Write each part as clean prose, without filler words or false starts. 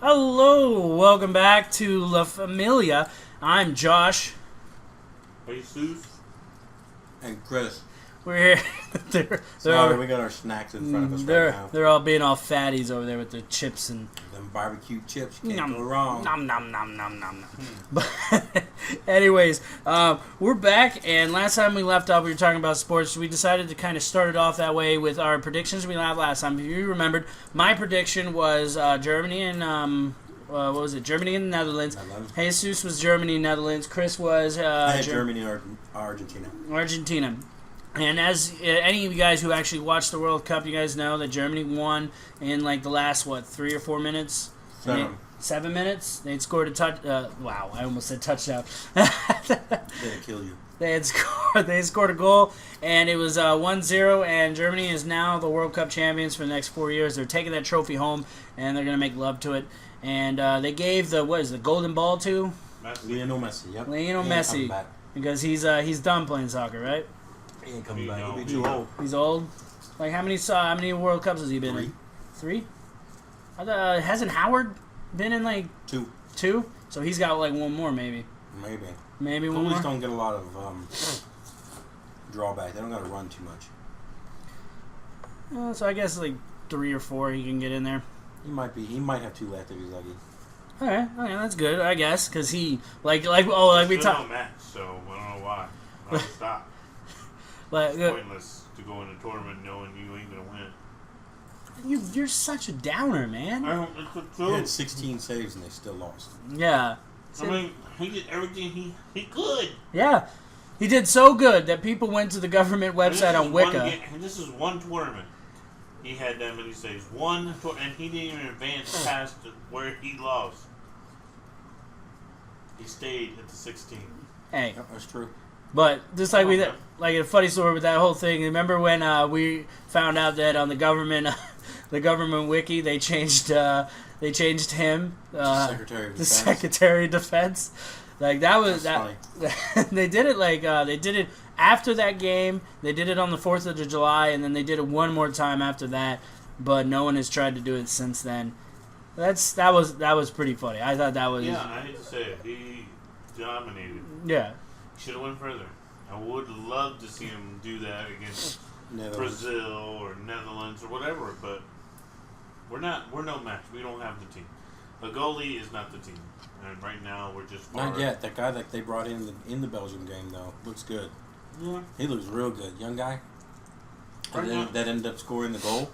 Hello, welcome back to La Familia. I'm Josh. Jesus. And Chris. We're here. We got our snacks in front of us right now. They're all being all fatties over there with the chips and Them barbecue chips, you can't go wrong. nom nom nom nom nom. But anyways, we're back, and last time we left off, we were talking about sports. We decided to kind of start it off that way with our predictions we had last time. If you remembered, my prediction was Germany and what was it? Germany and the Netherlands. Jesus was Germany and Netherlands. Chris was I had Germany or Argentina. Argentina. And as any of you guys who actually watched the World Cup, you guys know that Germany won in like the last, 3 or 4 minutes? 7 minutes? They'd scored a touch. Wow, I almost said touchdown. They'd kill you. They scored a goal, and it was 1-0, and Germany is now the World Cup champions for the next 4 years. They're taking that trophy home, and they're going to make love to it. And they gave the golden ball to? Lionel Messi, yep. Lionel Messi. Because he's done playing soccer, right? He ain't coming back. He'll be too old. He's old? Like, how many World Cups has he been in? 3? Hasn't Howard been in, like... 2? So he's got, like, one more, maybe. Maybe one more? Goalies don't get a lot of drawback. They don't got to run too much. So I guess, like, 3 or 4 he can get in there. He might have 2 left if he's lucky. Okay, that's good, I guess, because he, like we talked... match, so I don't know why. Why stop? But, it's pointless to go in a tournament knowing you ain't going to win. You're such a downer, man. He had 16 saves and they still lost. Yeah. I mean, he did everything he could. Yeah. He did so good that people went to the government website on Wicca. And this is one tournament. He had that many saves. And he didn't even advance past where he lost. He stayed at the 16. Hey. Yep, that's true. But just like like a funny story with that whole thing. Remember when we found out that on the government wiki they changed him the Secretary of Defense. Like that was That's that. They did it they did it after that game. They did it on the 4th of July, and then they did it one more time after that. But no one has tried to do it since then. That was pretty funny. I thought that was I hate to say it. He dominated. Yeah. Should have went further. I would love to see him do that against Brazil or Netherlands or whatever, but we're no match. We don't have the team. The goalie is not the team, and right now we're just not yet. That guy that they brought in the Belgium game though looks good. Yeah, he looks real good. Young guy. That ended up scoring the goal.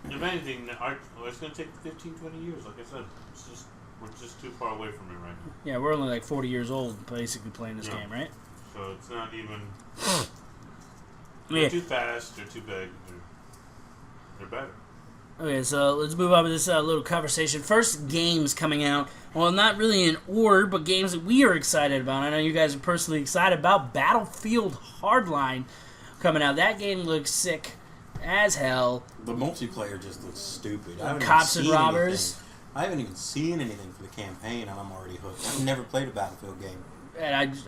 If anything, it's going to take 15, 20 years. Like I said, we're just too far away from it right now. Yeah, we're only like 40 years old, basically playing this game, right? So it's not even. They're too fast. They're too big. They're better. Okay, so let's move on to this little conversation. First games coming out. Well, not really in order, but games that we are excited about. I know you guys are personally excited about Battlefield Hardline coming out. That game looks sick as hell. The multiplayer just looks stupid. Cops and robbers. I haven't even seen anything for the campaign, and I'm already hooked. I've never played a Battlefield game. And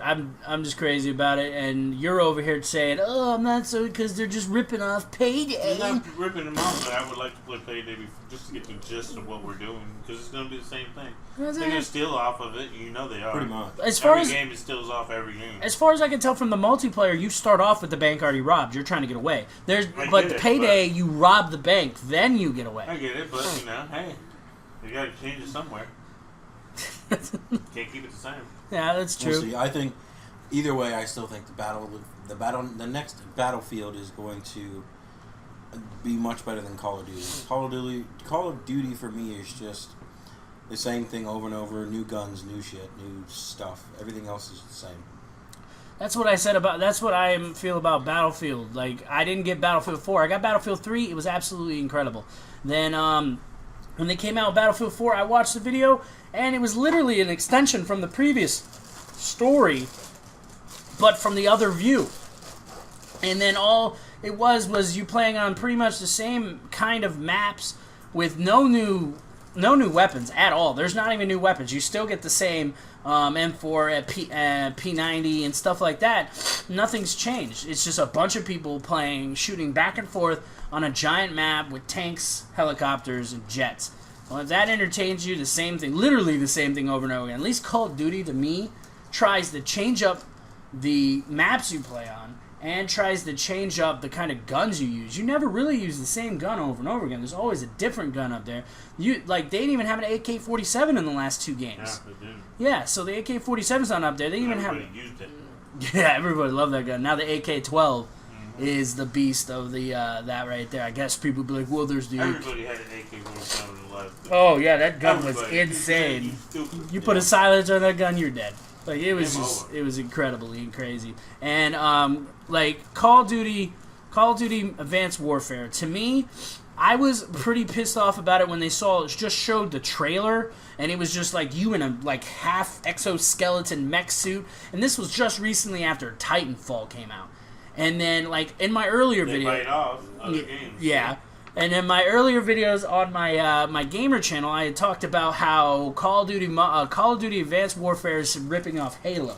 I'm just crazy about it, and you're over here saying, "Oh, I'm not so," because they're just ripping off Payday. I'm not ripping them off, but I would like to play Payday just to get the gist of what we're doing, because it's going to be the same thing. They're going to steal off of it, you know they are. Pretty much. Every game it steals off every game. As far as I can tell from the multiplayer, you start off with the bank already robbed. You're trying to get away. But Payday, you rob the bank, then you get away. I get it, but hey, you got to change it somewhere. Can't keep it the same. Yeah, that's true. We'll see. I think either way, I still think the next Battlefield is going to be much better than Call of Duty. Call of Duty for me is just the same thing over and over. New guns, new shit, new stuff. Everything else is the same. That's what I said about. That's what I feel about Battlefield. Like, I didn't get Battlefield 4. I got Battlefield 3. It was absolutely incredible. Then when they came out with Battlefield 4, I watched the video, and it was literally an extension from the previous story, but from the other view. And then all it was you playing on pretty much the same kind of maps with no new weapons at all. There's not even new weapons. You still get the same M4, P90, and stuff like that. Nothing's changed. It's just a bunch of people shooting back and forth on a giant map with tanks, helicopters, and jets. Well, if that entertains you, the same thing, literally the same thing over and over again. At least Call of Duty, to me, tries to change up the maps you play on and tries to change up the kind of guns you use. You never really use the same gun over and over again. There's always a different gun up there. They didn't even have an AK-47 in the last 2 games. Yeah, they did. Yeah, so the AK-47's not up there. They even have. Used it. Yeah, everybody loved that gun. Now the AK-12 is the beast of the that right there. I guess people be like, well, there's the. Everybody had an AK-47 in the last. Oh yeah, that gun was insane. You put a silencer on that gun, you're dead. Like it was incredibly crazy. And Call of Duty Advanced Warfare. To me, I was pretty pissed off about it when they just showed the trailer, and it was just like you in a half exoskeleton mech suit. And this was just recently after Titanfall came out. And then in my earlier video, bite off other games. Yeah. And in my earlier videos on my my gamer channel, I had talked about how Call of Duty Advanced Warfare is ripping off Halo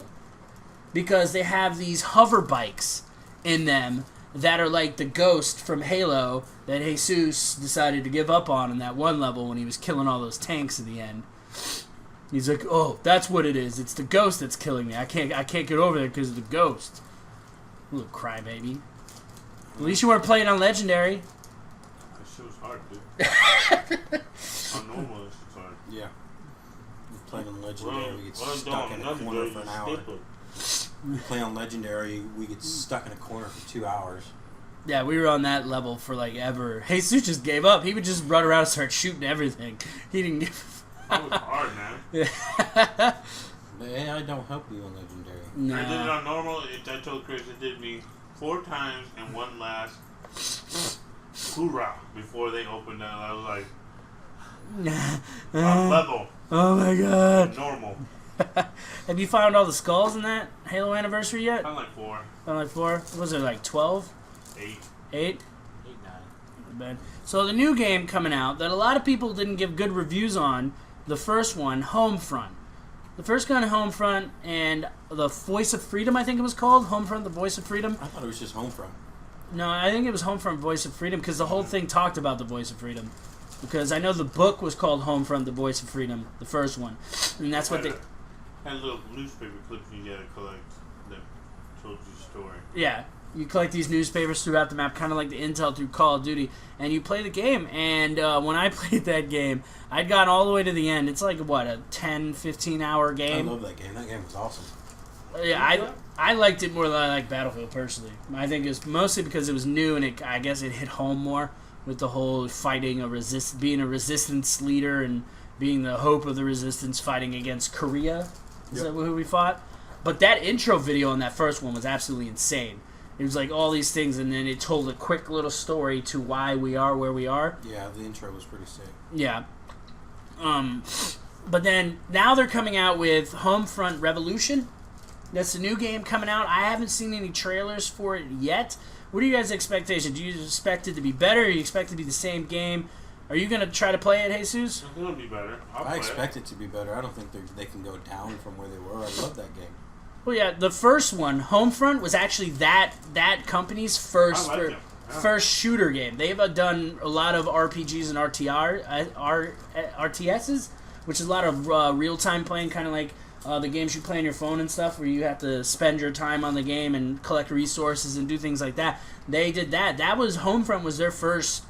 because they have these hover bikes in them that are like the Ghost from Halo that Jesus decided to give up on in that one level when he was killing all those tanks at the end. He's like, "Oh, that's what it is. It's the Ghost that's killing me. I can't get over there because of the Ghost." Little crybaby. At least you weren't playing on Legendary. That shit was hard, dude. On normal, it's hard. Yeah. We play on Legendary, we get stuck in a corner for an hour. We play on Legendary, we get stuck in a corner for 2 hours. Yeah, we were on that level for ever. Jesus just gave up. He would just run around and start shooting everything. He didn't give. That was hard, man. Yeah. I don't help you on Legendary. No. I did it on normal. I told Chris it did me 4 times and one last hoorah before they opened up. I was like, on level. Oh my god. Normal. Have you found all the skulls in that Halo Anniversary yet? Found like 4. Found like 4? Was there 12? 8. 8? 9. So the new game coming out that a lot of people didn't give good reviews on, the first one, Homefront. The first gun, Homefront, and the Voice of Freedom, I think it was called. Homefront, the Voice of Freedom. I thought it was just Homefront. No, I think it was Homefront, Voice of Freedom, because the whole thing talked about the Voice of Freedom. Because I know the book was called Homefront, the Voice of Freedom, the first one. And that's what they... Had little newspaper clips you gotta collect that told you the story. Yeah. You collect these newspapers throughout the map, kind of like the intel through Call of Duty, and you play the game. And when I played that game, I'd gotten all the way to the end. It's like, what, a 10, 15-hour game? I love that game. That game was awesome. Yeah, I liked it more than I like Battlefield, personally. I think it's mostly because it was new, and I guess it hit home more with the whole fighting, being a resistance leader, and being the hope of the resistance fighting against Korea. Is that who we fought? But that intro video on that first one was absolutely insane. It was like all these things, and then it told a quick little story to why we are where we are. Yeah, the intro was pretty sick. Yeah. But then, now they're coming out with Homefront Revolution. That's a new game coming out. I haven't seen any trailers for it yet. What are you guys' expectations? Do you expect it to be better? Or do you expect it to be the same game? Are you going to try to play it, Jesus? It's going to be better. I expect it to be better. I don't think they can go down from where they were. I love that game. Well, yeah, the first one, Homefront, was actually that company's first shooter game. They've done a lot of RPGs and RTSs, which is a lot of real-time playing, kind of like the games you play on your phone and stuff, where you have to spend your time on the game and collect resources and do things like that. They did that. Homefront was their first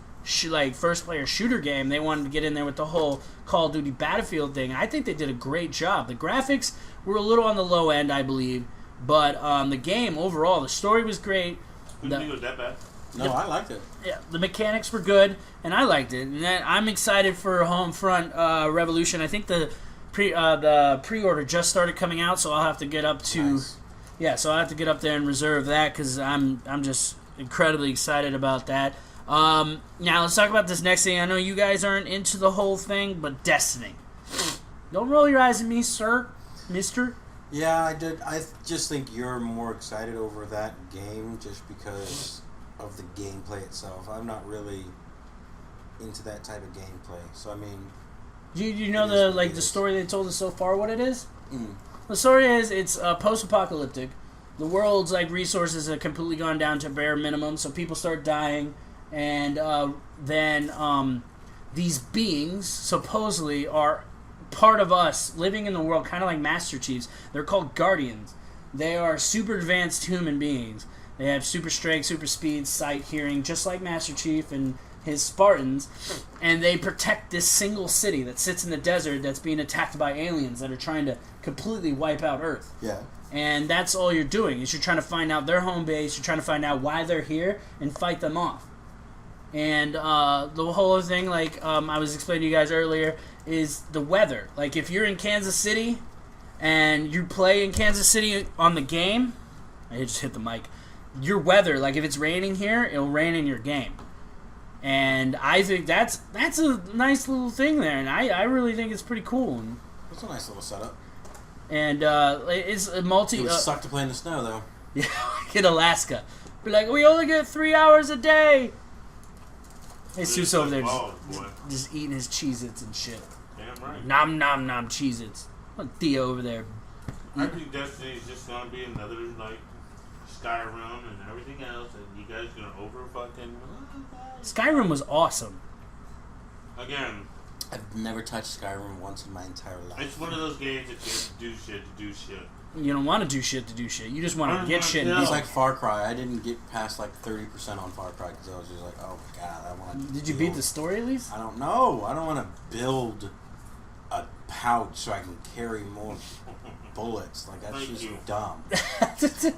player shooter game. They wanted to get in there with the whole Call of Duty Battlefield thing. I think they did a great job. The graphics were a little on the low end, I believe, but the game overall, the story was great. Didn't think it was that bad. No, I liked it. Yeah, the mechanics were good, and I liked it. And I'm excited for Homefront Revolution. I think the pre-order just started coming out, so I'll have to get up to so I'll have to get up there and reserve that because I'm just incredibly excited about that. Now let's talk about this next thing. I know you guys aren't into the whole thing, but Destiny. Don't roll your eyes at me, sir, mister. Yeah, I did. I just think you're more excited over that game just because of the gameplay itself. I'm not really into that type of gameplay. So I mean, you know the story they told us so far. What it is? Mm. The story is it's post-apocalyptic. The world's resources have completely gone down to bare minimum, so people start dying. And then these beings supposedly are part of us living in the world, kind of like Master Chiefs. They're called Guardians. They are super advanced human beings. They have super strength, super speed, sight, hearing, just like Master Chief and his Spartans, and they protect this single city that sits in the desert that's being attacked by aliens that are trying to completely wipe out Earth. Yeah. And that's all you're doing, is you're trying to find out their home base, you're trying to find out why they're here, and fight them off. And the whole other thing, like I was explaining to you guys earlier, is the weather. Like, if you're in Kansas City, and you play in Kansas City on the game, I just hit the mic, your weather, like if it's raining here, it'll rain in your game. And I think that's a nice little thing there, and I really think it's pretty cool. And, That's a nice little setup. And it's a multi... It would suck to play in the snow, though. Yeah, like in Alaska. Be like, we only get 3 hours a day. Hey, Sue's over there just eating his Cheez-Its and shit. Damn right. Nom, nom, nom, Cheez-Its. Look, Theo over there. I think Destiny is just going to be another, like, Skyrim and everything else, and you guys going to over fucking... Skyrim was awesome. Again, I've never touched Skyrim once in my entire life. it's one of those games that you have to do shit to do shit. You don't want to do shit to do shit. You just want to get shit. Yeah. It's like Far Cry. I didn't get past like 30% on Far Cry because I was just like, oh my god, I want to. Did you beat the story at least? I don't know. I don't want to build a pouch so I can carry more bullets. Like, that's just dumb.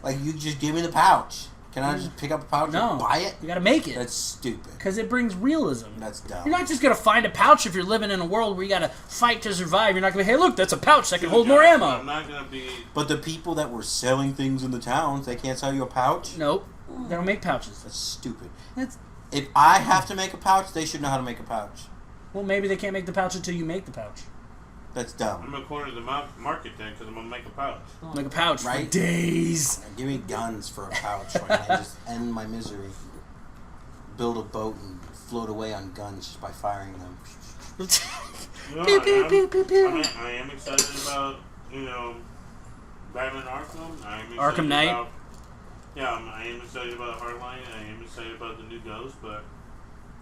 Like, you just give me the pouch. Can I just pick up a pouch and buy it? You gotta make it. That's stupid. Because it brings realism. That's dumb. You're not just gonna find a pouch if you're living in a world where you gotta fight to survive. You're not gonna be, hey, look, that's a pouch that can hold more ammo. I'm not gonna be... But the people that were selling things in the towns, they can't sell you a pouch? Nope. They don't make pouches. That's stupid. That's... If I have to make a pouch, they should know how to make a pouch. Well, maybe they can't make the pouch until you make the pouch. That's dumb. I'm gonna corner the market then because I'm gonna make a pouch. Make a pouch Right? for days. Give me guns for a pouch so I can just end my misery. Build a boat and float away on guns just by firing them. No, Pew, pew, pew, pew, pew. I am excited about, Batman Arkham. I am excited Arkham Knight? About, I am excited about Hardline. I am excited about the new Ghost, but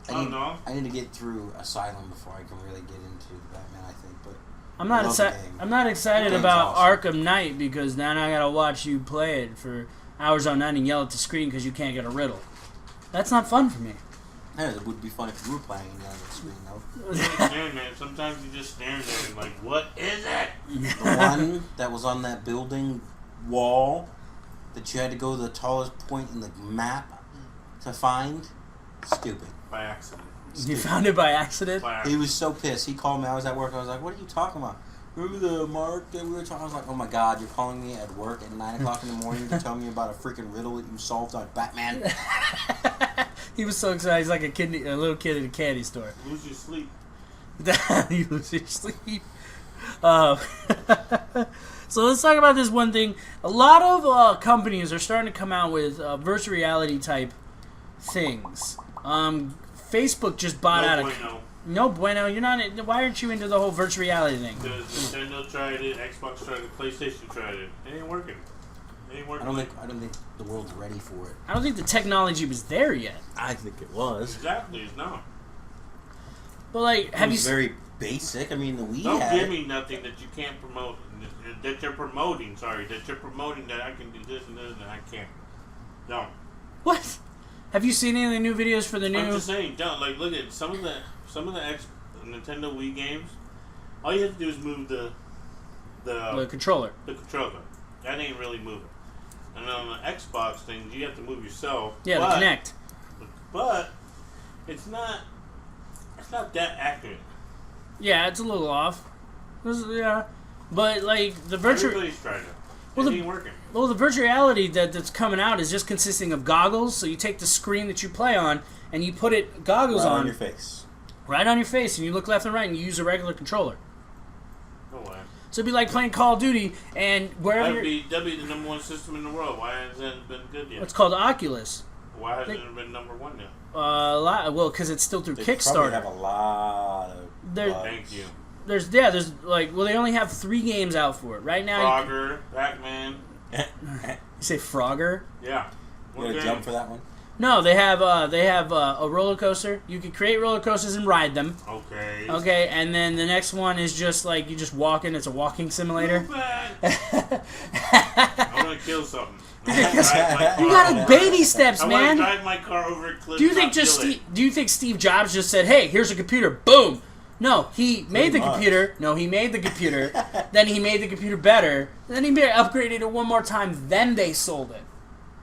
I need to get through Asylum before I can really get into Batman, I think. But I'm not excited The about game's Arkham Knight because then I gotta watch you play it for hours on end and yell at the screen because you can't get a riddle. That's not fun for me. Yeah, it would be fun if you were playing and yelling at the screen, though. understand, man. Sometimes you just stand there and like, what is it? The one that was on that building wall that you had to go to the tallest point in the map to find, stupid. By accident. You found it by accident? He was so pissed. He called me. I was at work. I was like, what are you talking about? Remember the mark that we were talking? I was like, oh my god, you're calling me at work at 9 o'clock in the morning to tell me about a freaking riddle that you solved on Batman? He was so excited. He's like a little kid in a candy store. Lose your sleep. You lose your sleep. So let's talk about this one thing. A lot of companies are starting to come out with virtual reality type things. Facebook just bought out bueno. No bueno. You're not. Why aren't you into the whole virtual reality thing? Because Nintendo tried it, Xbox tried it, PlayStation tried it. It ain't working. It ain't working. I don't think the world's ready for it. I don't think the technology was there yet. I think it was. Exactly, it's not. But like, have you? It's very basic. I mean, the Wii. Don't had give it. me nothing that you can't promote. That you're promoting. Sorry, that you're promoting that I can do this and this and I can't. Don't. What? Have you seen any of the new videos for the new? I'm just saying, don't. Like, look at some of the Nintendo Wii games. All you have to do is move the controller. The controller. That ain't really moving. And on the Xbox things, you have to move yourself. Yeah, the Kinect. But it's not that accurate. Yeah, it's a little off. Yeah, but like the virtual. Everybody's tried it. Well, it ain't working. Well, the virtual reality that's coming out is just consisting of goggles. So you take the screen that you play on and you put it goggles on your face. Right on your face, and you look left and right, and you use a regular controller. No way. So it'd be like playing Call of Duty, and wherever that'd be the number one system in the world. Why hasn't it been good yet? It's called Oculus. Why hasn't it been number one yet? Well, because it's still through Kickstarter. They probably have a lot of bugs. Thank you. There's they only have 3 games out for it right now. Frogger, Pac-Man. You say Frogger? Yeah. You gonna jump for that one? No, they have a roller coaster. You can create roller coasters and ride them. Okay. Okay, and then the next one is just like you just walk in. It's a walking simulator. I want to kill something. You got baby steps, man. I want to drive my car over a cliff. Do you think Steve Jobs just said, "Hey, here's a computer, boom"? No, he made the computer. No, he made the computer. Then he made the computer better. And then he upgraded it one more time. Then they sold it.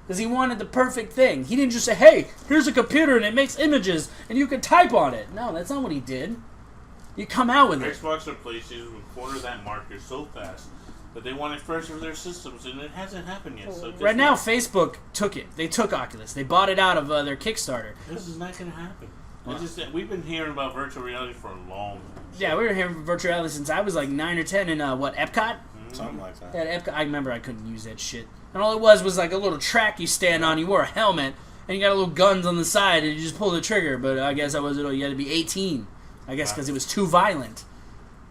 Because he wanted the perfect thing. He didn't just say, hey, here's a computer and it makes images and you can type on it. No, that's not what he did. You come out with it. Xbox or PlayStation would corner that market so fast that they want it fresh for their systems, and it hasn't happened yet. So right now, Facebook took it. They took Oculus. They bought it out of their Kickstarter. This is not going to happen. We've been hearing about virtual reality for a long time. Yeah, we were hearing about virtual reality since I was like 9 or 10 in, Epcot? Mm-hmm. Something like that. At Epcot, I remember I couldn't use that shit. And all it was like a little track you stand on. You wore a helmet, and you got little guns on the side, and you just pull the trigger. But I guess you had to be 18. I guess because it was too violent.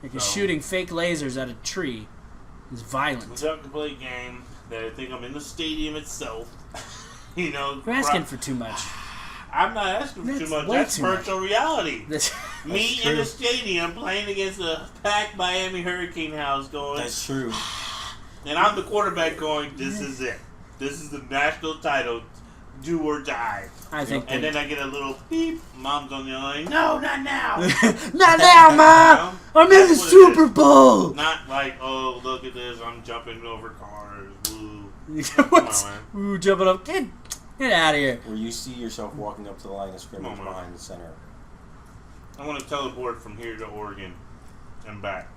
Like shooting fake lasers at a tree is violent. We're talking to play a game that I think I'm in the stadium itself. You know, you're asking for too much. I'm not asking for too much. That's virtual reality. Me in the stadium playing against a packed Miami Hurricane house going. That's true. And I'm the quarterback going, this is it. This is the national title. Do or die. I think. And then I get a little beep. Mom's on the line. No, not now. Not now, Mom. I'm in the Super Bowl. Not like, oh, look at this. I'm jumping over cars. Woo. What's? Ooh, jumping up. Get out of here. Where you see yourself walking up to the line of scrimmage behind the center. I want to teleport from here to Oregon and back.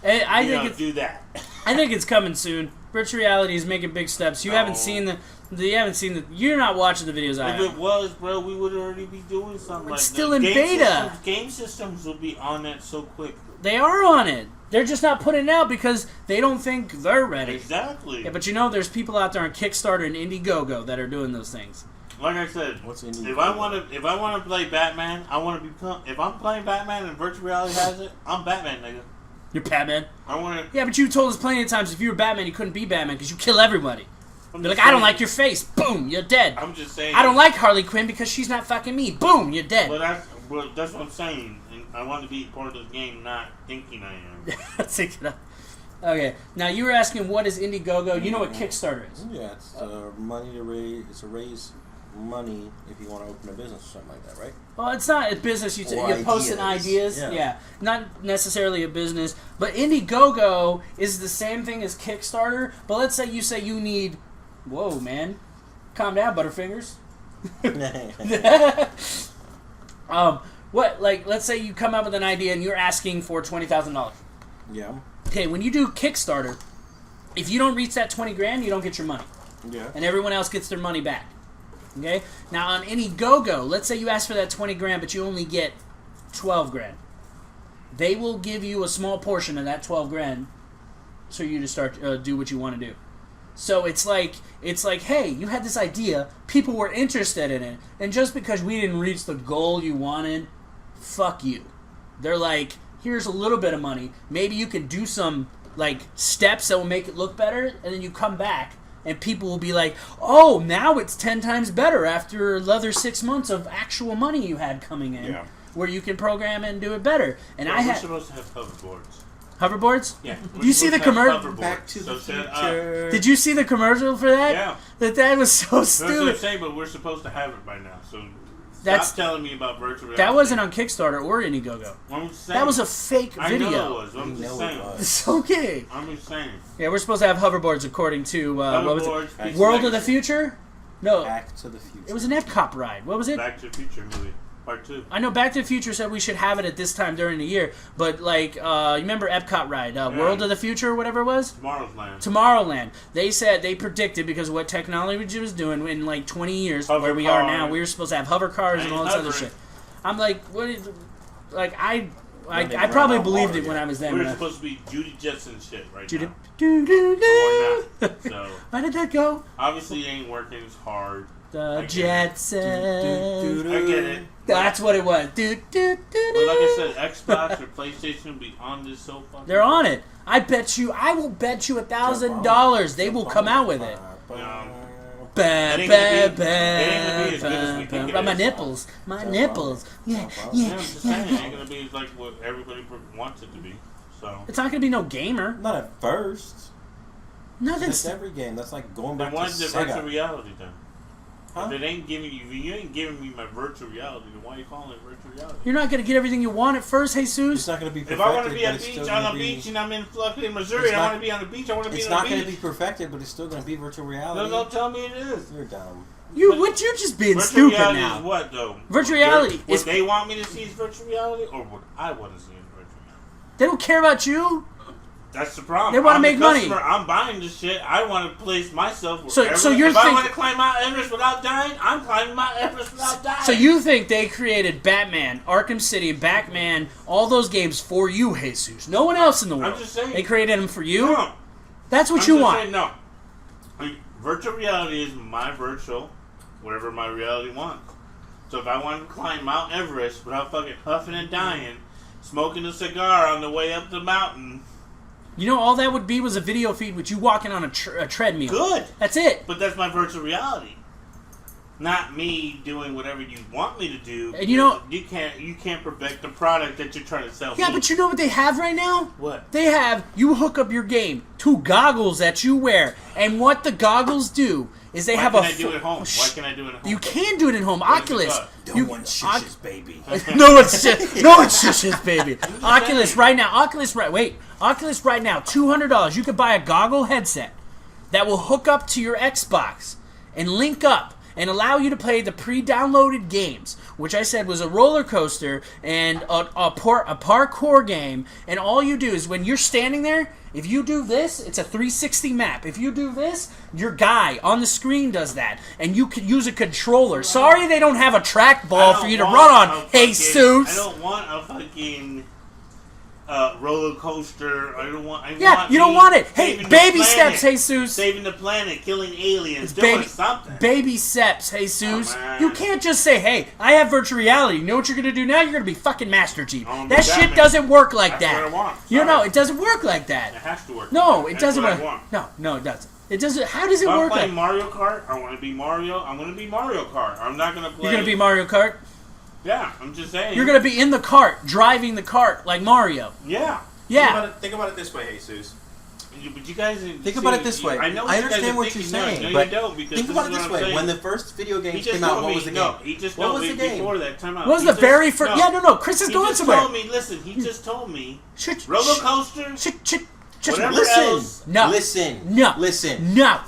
I think do that. I think it's coming soon. Virtual reality is making big steps. You haven't seen you're not watching the videos I have. If it was, bro, we would already be doing something. It's still in beta. Game systems will be on that so quick. They are on it. They're just not putting it out because they don't think they're ready. Exactly. Yeah, but there's people out there on Kickstarter and Indiegogo that are doing those things. Like I said, if I want to play Batman, I want to become. If I'm playing Batman and virtual reality has it, I'm Batman, nigga. You're Batman. I want to. Yeah, but you told us plenty of times if you were Batman, you couldn't be Batman because you kill everybody. They're like, I don't like your face. Boom, you're dead. I'm just saying. I don't like Harley Quinn because she's not fucking me. Boom, you're dead. Well, that's what I'm saying. And I want to be part of the game, not thinking I am. Let's take it up. Okay, now you were asking what is Indiegogo. You know what Kickstarter is? Yeah, it's money to raise. It's a raise money if you want to open a business or something like that, right? Well, it's not a business. You're posting ideas. Yeah, not necessarily a business. But Indiegogo is the same thing as Kickstarter. But let's say you need. Whoa, man, calm down, Butterfingers. Let's say you come up with an idea and you're asking for $20,000. Yeah. Okay, when you do Kickstarter, if you don't reach that $20,000, you don't get your money. Yeah. And everyone else gets their money back. Okay? Now on Indiegogo, let's say you ask for that $20,000, but you only get $12,000. They will give you a small portion of that $12,000 so you to start do what you want to do. So it's like, hey, you had this idea, people were interested in it, and just because we didn't reach the goal you wanted, fuck you. They're like, here's a little bit of money. Maybe you can do some steps that will make it look better, and then you come back, and people will be like, oh, now it's 10 times better after another 6 months of actual money you had coming in, where you can program and do it better. And we're supposed to have hoverboards. Hoverboards? Yeah. Did you see the commercial? Back to the future. Did you see the commercial for that? Yeah. That was so stupid. That's what I'm saying, but we're supposed to have it by now. So stop telling me about virtual reality. That wasn't on Kickstarter or Indiegogo. That was a fake video. I know it was. I'm just saying. It's okay. I'm just saying. Yeah, we're supposed to have hoverboards according to what was it? World of the Future? No. Back to the Future. It was an Epcot ride. What was it? Back to the Future movie. Part 2. I know Back to the Future said we should have it at this time during the year, but you remember Epcot ride, World of the Future or whatever it was? Tomorrowland. They said, they predicted because of what technology was doing in 20 years, where we are now, we were supposed to have hover cars and all this other shit. I'm like, what is, I probably believed it when I was there. We were supposed to be Judy Jetson shit right now. So, why did that go? Obviously it ain't working, it's hard. The Jetsons. I get it. That's what it was. But like I said, Xbox or PlayStation will be on this so fucking. They're on it. I will bet you $1,000 they will come out with it. Ba, It ba, ain't gonna be- ba, it ain't gonna be as good as we ba, think it ba. My is. nipples. My nipples. Yeah, Yeah, yeah, I'm just saying, it yeah. ain't gonna be like what everybody wants it to be. So It's not gonna be no gamer. Not at first. Nothing's. That's every game. That's like going then back to why is it virtual Sega. reality then? Huh? If it ain't giving you ain't giving me my virtual reality, then why are you calling it virtual reality? You're not gonna get everything you want at first, It's Jesus. not going to be If perfected. I want to be but on it's beach still on gonna a be- beach and I'm in fucking Missouri, It's I not- want to be on the beach. I want to be It's on not the going to beach. be perfected, but it's still going to be virtual reality. No, don't tell me it is. You're dumb. What you just being Virtual stupid reality now? is what though? Virtual reality What is- they want me to see is virtual reality, or what I want to see is virtual reality. They don't care about you. That's the problem. They wanna I'm make the money. customer, I'm buying this shit. I want to place myself So- wherever. so you're if I think- want to climb Mount Everest without dying, I'm climbing Mount Everest without dying. So you think they created Batman, Arkham City, Batman, all those games for you, Jesus? No one else in the world. I'm just saying. They created them for you. No. That's what I'm you just want. saying, no. Like, virtual reality is my virtual, whatever my reality wants. So if I want to climb Mount Everest without fucking huffing and dying, smoking a cigar on the way up the mountain, You know, all that would be was a video feed with you walking on a treadmill. good. That's it. But that's my virtual reality. Not me doing whatever you want me to do. And you know- you can't perfect the product that you're trying to sell. Yeah, me. but you know what they have right now? What? They have, you hook up your game to goggles that you wear. And what the goggles do is they Why have can a... I do it at home? Why can I do it at home? You can do it at home. What is it Oculus. called? No one shushes, baby. No it's shit, baby. Oculus right now. Oculus right now. $200. You could buy a goggle headset that will hook up to your Xbox and link up and allow you to play the pre-downloaded games, which I said was a roller coaster and a parkour game. And all you do is when you're standing there, if you do this, it's a 360 map. If you do this, your guy on the screen does that. And you can use a controller. Sorry they don't have a trackball for you to run on, Jesus. I don't want a fucking roller coaster. I don't want. You don't want it. Hey, saving the baby planet, steps, Jesus. Saving the planet, killing aliens, It's doing something. Baby steps, Jesus. Come on. You can't just say, hey, I have virtual reality. You know what you're going to do now? You're going to be fucking Master Chief. I'm gonna be That shit Batman. doesn't work like That's that. what I want. You know, Sorry. it doesn't work like It that. has to work. No, it That's doesn't what work. I want. No, it doesn't. It doesn't. How does it If I'm work? playing Like, Mario Kart, I want to be Mario. I'm going to be Mario Kart. I'm not going to play. you're going to be Mario Kart? Yeah, I'm just saying. You're going to be in the cart, driving the cart like Mario. Yeah. Yeah. Think about it this way, Jesus. But you guys Think about it this way. I know. I you guys understand are what thinking, you're saying, no, but you don't, because think this about is it this what I'm way. saying. When the first video He games just came out, told what me. was the No, game? he just What told was me the game? before that time out. What was He the just- very first? no. Yeah, no. Chris is He going just somewhere. told me. Listen, he just told me. Shit, Roller coaster. Whatever Listen. else. No. Listen. No. Listen. No.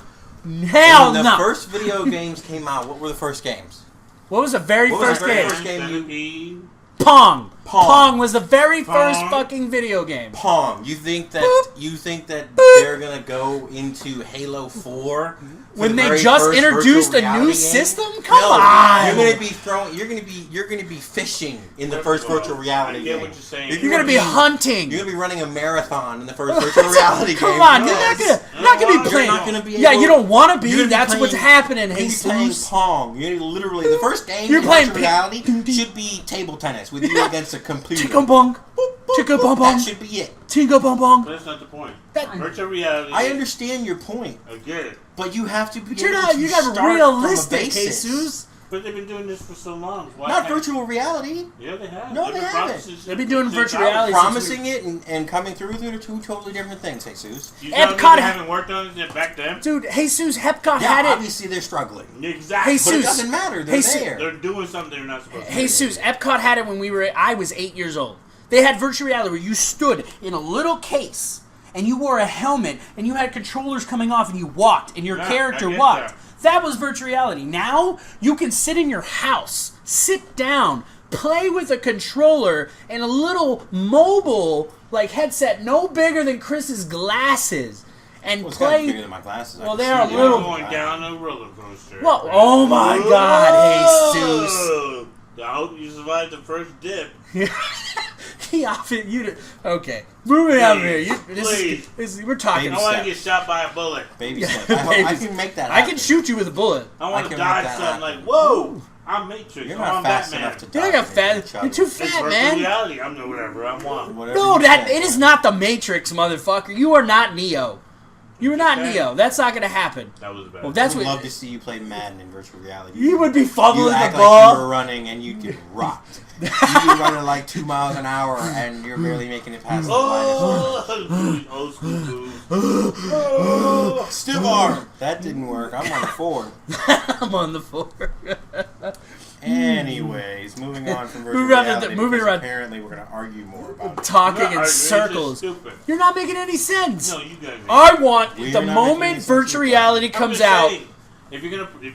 Hell When the no. first video games came out, what were the first games? What was the very What was first the very game? first game you- Centipede. Pong. Pong. Pong was the very first Pong. fucking video game. Pong. You think that Boop. they're gonna go into Halo 4 When they just introduced a new system? Come on. You're gonna be throwing. You're gonna be fishing in the first virtual reality I get game. what you're saying. You're gonna be hunting. You're gonna be running a marathon in the first virtual reality game. Come on, you're Yes. not gonna be You're playing. not gonna be Yeah, able- you don't want to You're be. gonna That's playing- what's happening. You're Hey, gonna be playing Zeus. Pong. You're gonna literally the first game You're in playing virtual reality should be table tennis with you against a computer. Chicka bong. Chicka bong bong. That should be it. Tinga bong bong. But that's not the point. That- Virtual reality. I understand your point, I get it. but you have to be. But you're able not. to You got start from a realistic, basis. Jesus. But they've been doing this for so long. Why Not can't- virtual reality. Yeah, they have. No, They've they been haven't. promising They've been doing since virtual I was- reality. Promising it and coming through are two totally different things, Jesus. You telling me Epcot- they haven't worked on it back then? Dude, Jesus, Hepcot Yeah, had it. obviously they're struggling, Exactly. Hey, but it Jesus. doesn't matter. They're Jesus. there. They're doing something they're not supposed to do. Jesus, Epcot had it when I was 8 years old. They had virtual reality where you stood in a little case and you wore a helmet and you had controllers coming off and you walked and your Yeah, character I get walked. that. That was virtual reality. Now you can sit in your house, sit down, play with a controller and a little mobile like headset no bigger than Chris's glasses and Well, it's gotta be bigger play. than my glasses. I Well, can they're a see little- it. going down a roller coaster. Well, oh my God, Jesus. Whoa. I hope you survived the first dip. He offered you to. Okay, moving on here. Please. We're talking. Baby I want to step. get shot by a bullet. Baby Yeah, step. I baby can make that. I can happen. shoot you with a bullet. I want I to can dodge make that something happen. like, whoa, I'm Matrix. You're I'm not fast Batman. enough to You're not dodge fat. anything, You're too It's fat, virtual man. reality. I'm doing whatever I want. Whatever No, you that say. it is not the Matrix, motherfucker. You are not Neo. You were not Neo. That's not gonna happen. That was bad. Well, that's I would what. love to see you play Madden in virtual reality. You would be fumbling you act the ball. Like you were running and you get rocked. You'd be running like 2 miles an hour and you're barely making it past the line. Old school move. Stiff arm. That didn't work. I'm on the 4. I'm on the 4. Anyways, moving on from virtual Moving on to reality. moving around. Apparently, we're gonna argue more about it. Talking in It's circles. just stupid. You're not making any sense. No, you guys. I want We're the not making moment any sense virtual either. reality I'm comes just out. saying, if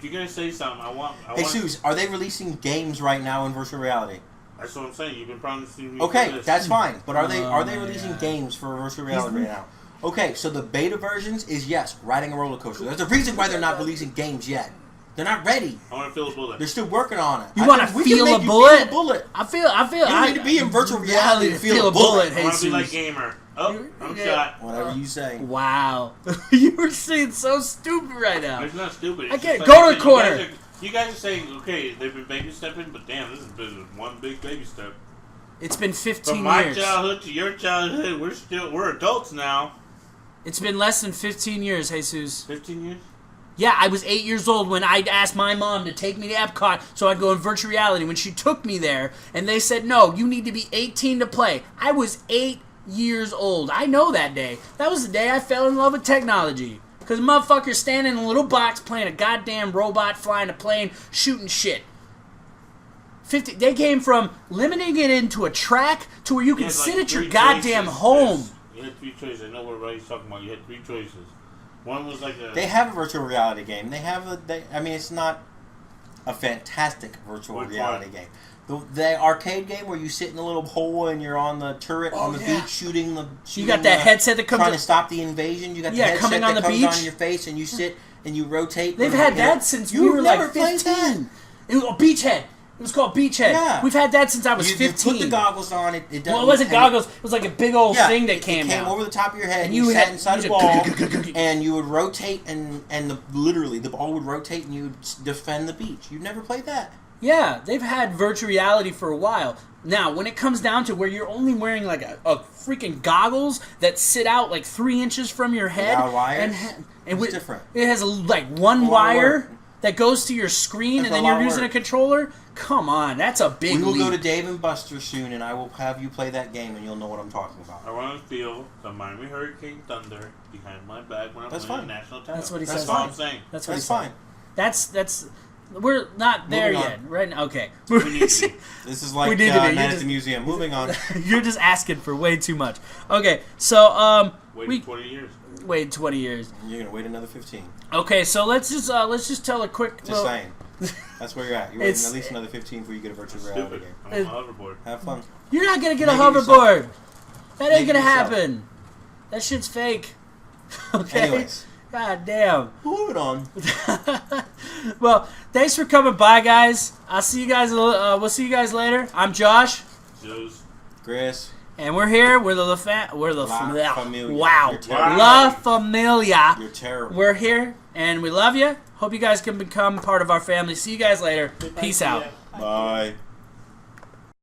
you're gonna say something, I want. Hey, Suze, are they releasing games right now in virtual reality? That's what I'm saying. You've been promising me. Okay, this. that's fine. But are they my releasing God. games for virtual reality right now? Okay, so the beta versions is yes, riding a roller coaster. There's a reason why they're not releasing games yet. They're not ready. I want to feel a bullet. They're still working on it. You want to feel a bullet? I feel. You don't need to be in virtual reality to feel a bullet. I want to be like Jesus. gamer. Oh, I'm shot. Whatever you say. Wow, you were saying so stupid right now. It's not stupid. I It's get just it. Go like, to the corner. You guys are saying, okay, they've been baby stepping, but damn, this has been one big baby step. It's been 15 From my years. childhood to your childhood, we're adults now. It's been less than 15 years, Jesus. 15 years? Yeah, I was 8 years old when I asked my mom to take me to Epcot so I'd go in virtual reality. When she took me there, and they said, no, you need to be 18 to play. I was 8 years old. I know that day. That was the day I fell in love with technology. Because motherfuckers standing in a little box playing a goddamn robot, flying a plane, shooting shit. They came from limiting it into a track to where you can sit at your goddamn home. You had 3 choices. I know what Ray's talking about. You had 3 choices. One was like a... They have a virtual reality game. I mean, it's not a fantastic virtual reality game. The arcade game where you sit in a little hole and you're on the turret on the beach shooting the... You got that headset that comes... Trying to stop the invasion. You got the headset coming on that the comes beach. on your face and you sit and you rotate. They've had that since we were like 15. It was Beachhead. It was called Beachhead. Yeah. We've had that since I was 15. You put the goggles on. It wasn't goggles. It was like a big old thing that came out. over the top of your head. And You sat had- inside you a ball, just- and you would rotate, and literally the ball would rotate, and you would defend the beach. You've never played that. Yeah, they've had virtual reality for a while. Now, when it comes down to where you're only wearing like a freaking goggles that sit out like 3 inches from your head, Without wires? and It's different. It has like one A lot of wire work. that goes to your screen, That's and a then lot you're of using a work. controller. Come on, that's a big We will leap. go to Dave and Buster's soon, and I will have you play that game, and you'll know what I'm talking about. I want to feel the Miami Hurricane thunder behind my back when I'm That's winning fine. national title. That's what he That's says. That's all fine. I'm saying. That's what That's he said. fine. That's we're not there Moving yet, on. right now. Okay. We need to be. This is We like need to be. You Man at just- the Museum. Moving on. You're just asking for way too much. Okay, so Waiting 20 years. wait 20 years. You're gonna wait another 15. Okay, so let's just tell a quick. Just saying. That's where you're at. You're waiting It's- at least another 15 before you get a virtual reality Stupid. game. I'm on a hoverboard. Have fun. You're not gonna get a Make it yourself. hoverboard. That ain't Make it gonna yourself. happen. That shit's fake. Okay. Anyways, God damn. moving on. Well, thanks for coming by, guys. I'll see you guys. We'll see you guys later. I'm Josh, Joe's. Chris. and we're here. We're the La Familia. Wow. You're terrible. La Familia. You're terrible. We're here, and we love you. Hope you guys can become part of our family. See you guys later. Peace out. Bye.